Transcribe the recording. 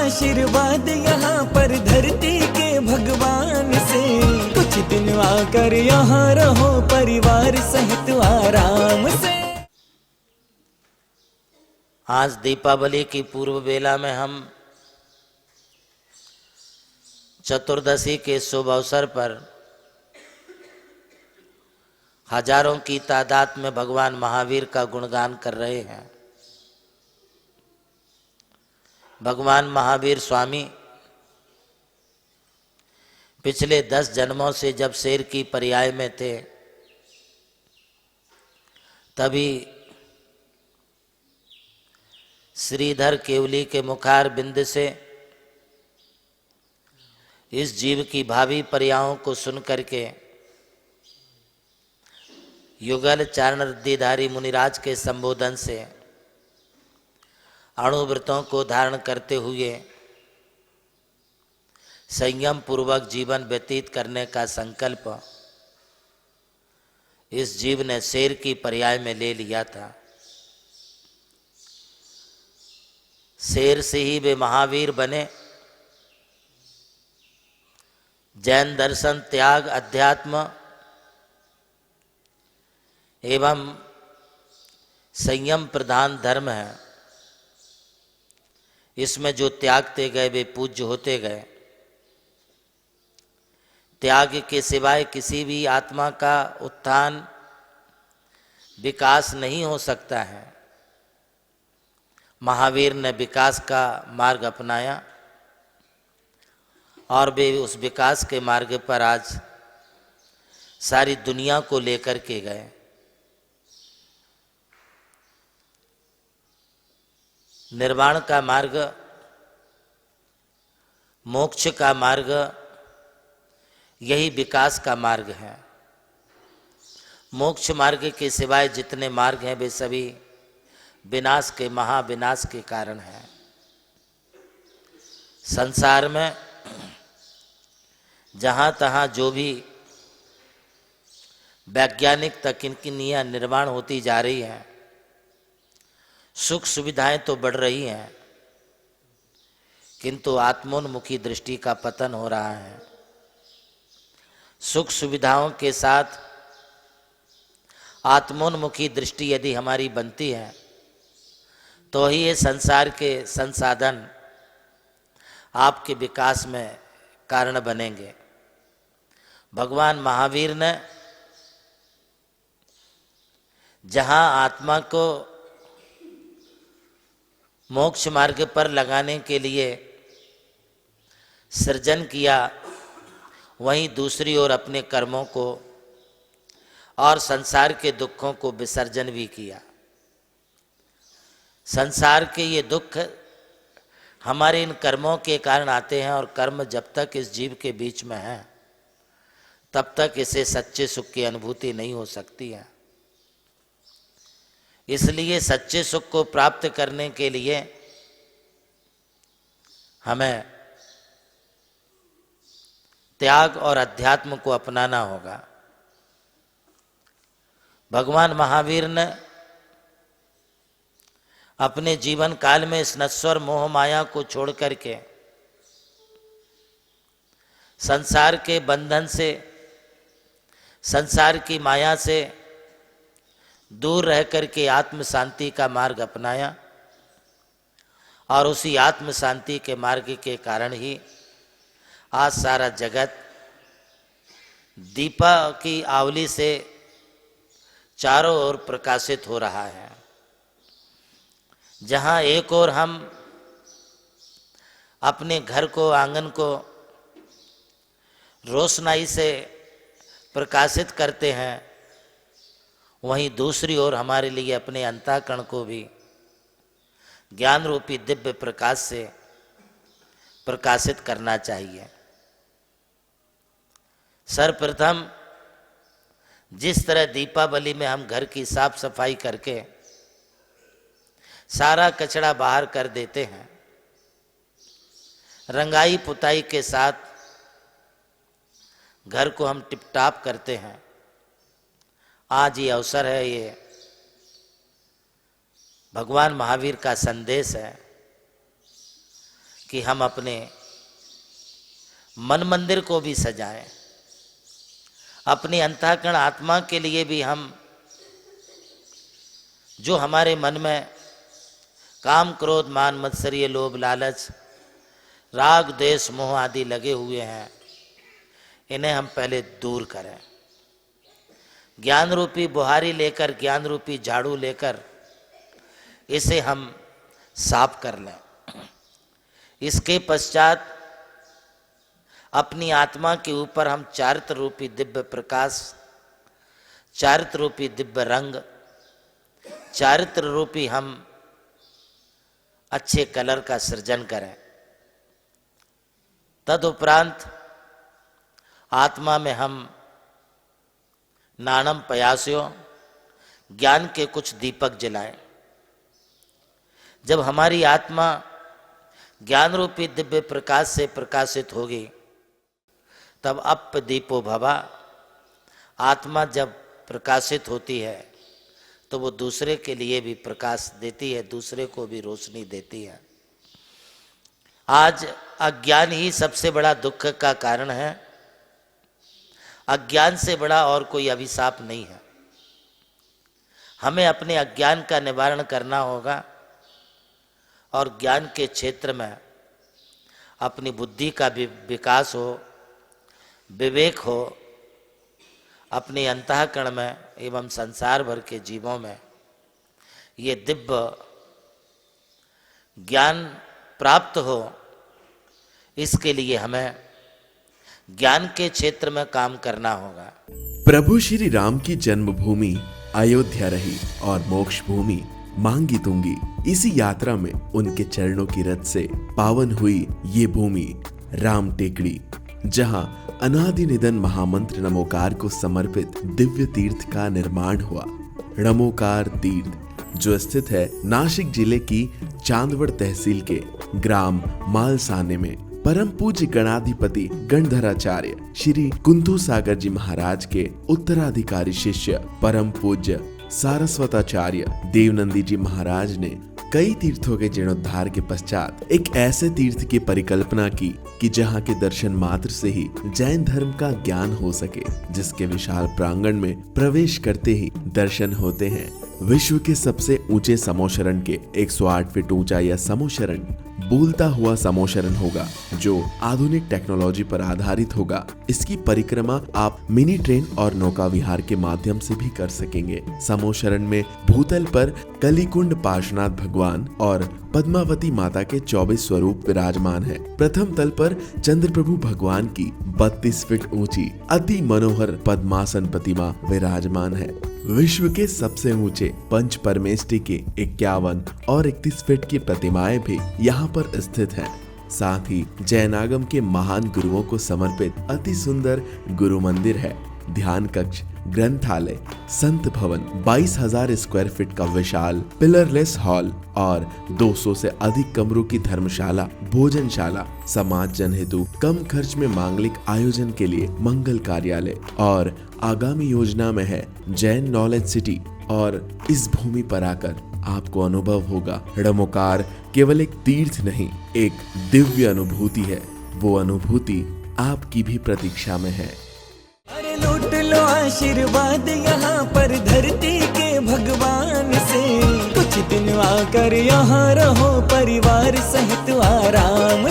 आशीर्वाद यहाँ पर धरती के भगवान से। कुछ दिन आकर यहाँ रहो परिवार सहित आराम से। आज दीपावली की पूर्व बेला में हम चतुर्दशी के शुभ अवसर पर हजारों की तादाद में भगवान महावीर का गुणगान कर रहे हैं। भगवान महावीर स्वामी पिछले 10 जन्मों से जब शेर की पर्याय में थे तभी श्रीधर केवली के मुखार बिंद से इस जीव की भावी पर्यायों को सुन करके युगल चारण रिद्धिधारी मुनिराज के संबोधन से अणुव्रतों को धारण करते हुए संयम पूर्वक जीवन व्यतीत करने का संकल्प इस जीव ने शेर की पर्याय में ले लिया था। शेर से ही वे महावीर बने। जैन दर्शन त्याग अध्यात्म एवं संयम प्रधान धर्म है। इसमें जो त्यागते गए वे पूज्य होते गए। त्याग के सिवाय किसी भी आत्मा का उत्थान विकास नहीं हो सकता है। महावीर ने विकास का मार्ग अपनाया और वे उस विकास के मार्ग पर आज सारी दुनिया को लेकर के गए। निर्वाण का मार्ग, मोक्ष का मार्ग, यही विकास का मार्ग है। मोक्ष मार्ग के सिवाय जितने मार्ग हैं वे सभी विनाश के महाविनाश के कारण हैं। संसार में जहाँ तहाँ जो भी वैज्ञानिक तकनीकियाँ निर्माण होती जा रही हैं, सुख सुविधाएं तो बढ़ रही हैं, किंतु आत्मोन्मुखी दृष्टि का पतन हो रहा है। सुख सुविधाओं के साथ आत्मोन्मुखी दृष्टि यदि हमारी बनती है तो ही ये संसार के संसाधन आपके विकास में कारण बनेंगे। भगवान महावीर ने जहाँ आत्मा को मोक्ष मार्ग पर लगाने के लिए सृजन किया, वहीं दूसरी ओर अपने कर्मों को और संसार के दुखों को विसर्जन भी किया। संसार के ये दुख हमारे इन कर्मों के कारण आते हैं और कर्म जब तक इस जीव के बीच में है तब तक इसे सच्चे सुख की अनुभूति नहीं हो सकती है। इसलिए सच्चे सुख को प्राप्त करने के लिए हमें त्याग और अध्यात्म को अपनाना होगा। भगवान महावीर ने अपने जीवन काल में इस नश्वर मोह माया को छोड़ करके संसार के बंधन से, संसार की माया से दूर रह करके आत्म शांति का मार्ग अपनाया और उसी आत्म शांति के मार्ग के कारण ही आज सारा जगत दीपा की आवली से चारों ओर प्रकाशित हो रहा है। जहाँ एक ओर हम अपने घर को, आंगन को रोशनाई से प्रकाशित करते हैं, वहीं दूसरी ओर हमारे लिए अपने अंतःकरण को भी ज्ञान रूपी दिव्य प्रकाश से प्रकाशित करना चाहिए। सर्वप्रथम जिस तरह दीपावली में हम घर की साफ सफाई करके सारा कचरा बाहर कर देते हैं, रंगाई पुताई के साथ घर को हम टिपटाप करते हैं, आज ये अवसर है, ये भगवान महावीर का संदेश है कि हम अपने मन मंदिर को भी सजाएं, अपनी अंतःकरण आत्मा के लिए भी हम जो हमारे मन में काम क्रोध मान मत्सर्य लोभ लालच राग द्वेष मोह आदि लगे हुए हैं, इन्हें हम पहले दूर करें। ज्ञान रूपी बुहारी लेकर, ज्ञान रूपी झाड़ू लेकर इसे हम साफ कर लें। इसके पश्चात अपनी आत्मा के ऊपर हम चारित्र रूपी दिव्य प्रकाश, चारित्र रूपी दिव्य रंग, चारित्र रूपी हम अच्छे कलर का सृजन करें। तदुपरांत आत्मा में हम नानम पयास्यो ज्ञान के कुछ दीपक जलाएं। जब हमारी आत्मा ज्ञान रूपी दिव्य प्रकाश से प्रकाशित होगी, तब अप दीपो भवा, आत्मा जब प्रकाशित होती है तो वो दूसरे के लिए भी प्रकाश देती है, दूसरे को भी रोशनी देती है। आज अज्ञान ही सबसे बड़ा दुख का कारण है। अज्ञान से बड़ा और कोई अभिशाप नहीं है। हमें अपने अज्ञान का निवारण करना होगा और ज्ञान के क्षेत्र में अपनी बुद्धि का भी विकास हो, विवेक हो, अपने अंतःकरण में एवं संसार भर के जीवों में ये दिव्य ज्ञान प्राप्त हो। इसके लिए हमें ज्ञान के क्षेत्र में काम करना होगा। प्रभु श्री राम की जन्मभूमि अयोध्या रही और मोक्ष भूमि मांगी तुंगी। इसी यात्रा में उनके चरणों की रथ से पावन हुई ये भूमि राम टेकड़ी, जहां अनादि निधन महामंत्र नमोकार को समर्पित दिव्य तीर्थ का निर्माण हुआ। नमोकार तीर्थ जो स्थित है नासिक जिले की चांदवड़ तहसील के ग्राम मालसाने में, परम पूज्य गणाधिपति गणधराचार्य श्री कुंथू सागर जी महाराज के उत्तराधिकारी शिष्य परम पूज्य सारस्वताचार्य देवनंदी जी महाराज ने कई तीर्थों के जीर्णोद्धार के पश्चात एक ऐसे तीर्थ की परिकल्पना की कि जहां के दर्शन मात्र से ही जैन धर्म का ज्ञान हो सके, जिसके विशाल प्रांगण में प्रवेश करते ही दर्शन होते हैं विश्व के सबसे ऊंचे समोशरण के 108 फीट ऊंचा यह समोशरण बोलता हुआ समोशरण होगा, जो आधुनिक टेक्नोलॉजी पर आधारित होगा। इसकी परिक्रमा आप मिनी ट्रेन और नौका विहार के माध्यम से भी कर सकेंगे। समोशरण में भूतल पर कलिकुंड पार्श्वनाथ भगवान और पद्मावती माता के 24 स्वरूप विराजमान है। प्रथम तल पर चंद्र प्रभु भगवान की 32 फीट ऊंची अति मनोहर पद्मासन प्रतिमा विराजमान है। विश्व के सबसे ऊंचे पंच परमेष्टि के 51 और 31 फीट की प्रतिमाएं भी यहाँ पर स्थित हैं। साथ ही जैनागम के महान गुरुओं को समर्पित अति सुंदर गुरु मंदिर है। ध्यान कक्ष, ग्रंथालय, संत भवन, 22,000 स्क्वायर फीट का विशाल पिलरलेस हॉल और 200 से अधिक कमरों की धर्मशाला, भोजनशाला, समाज जन हेतु कम खर्च में मांगलिक आयोजन के लिए मंगल कार्यालय और आगामी योजना में है जैन नॉलेज सिटी। और इस भूमि पर आकर आपको अनुभव होगा नमोकार केवल एक तीर्थ नहीं, एक दिव्य अनुभूति है। वो अनुभूति आपकी भी प्रतीक्षा में है। अरे लूट लो आशीर्वाद यहाँ पर धरती के भगवान से, कुछ दिन आकर यहाँ रहो परिवार सहित आराम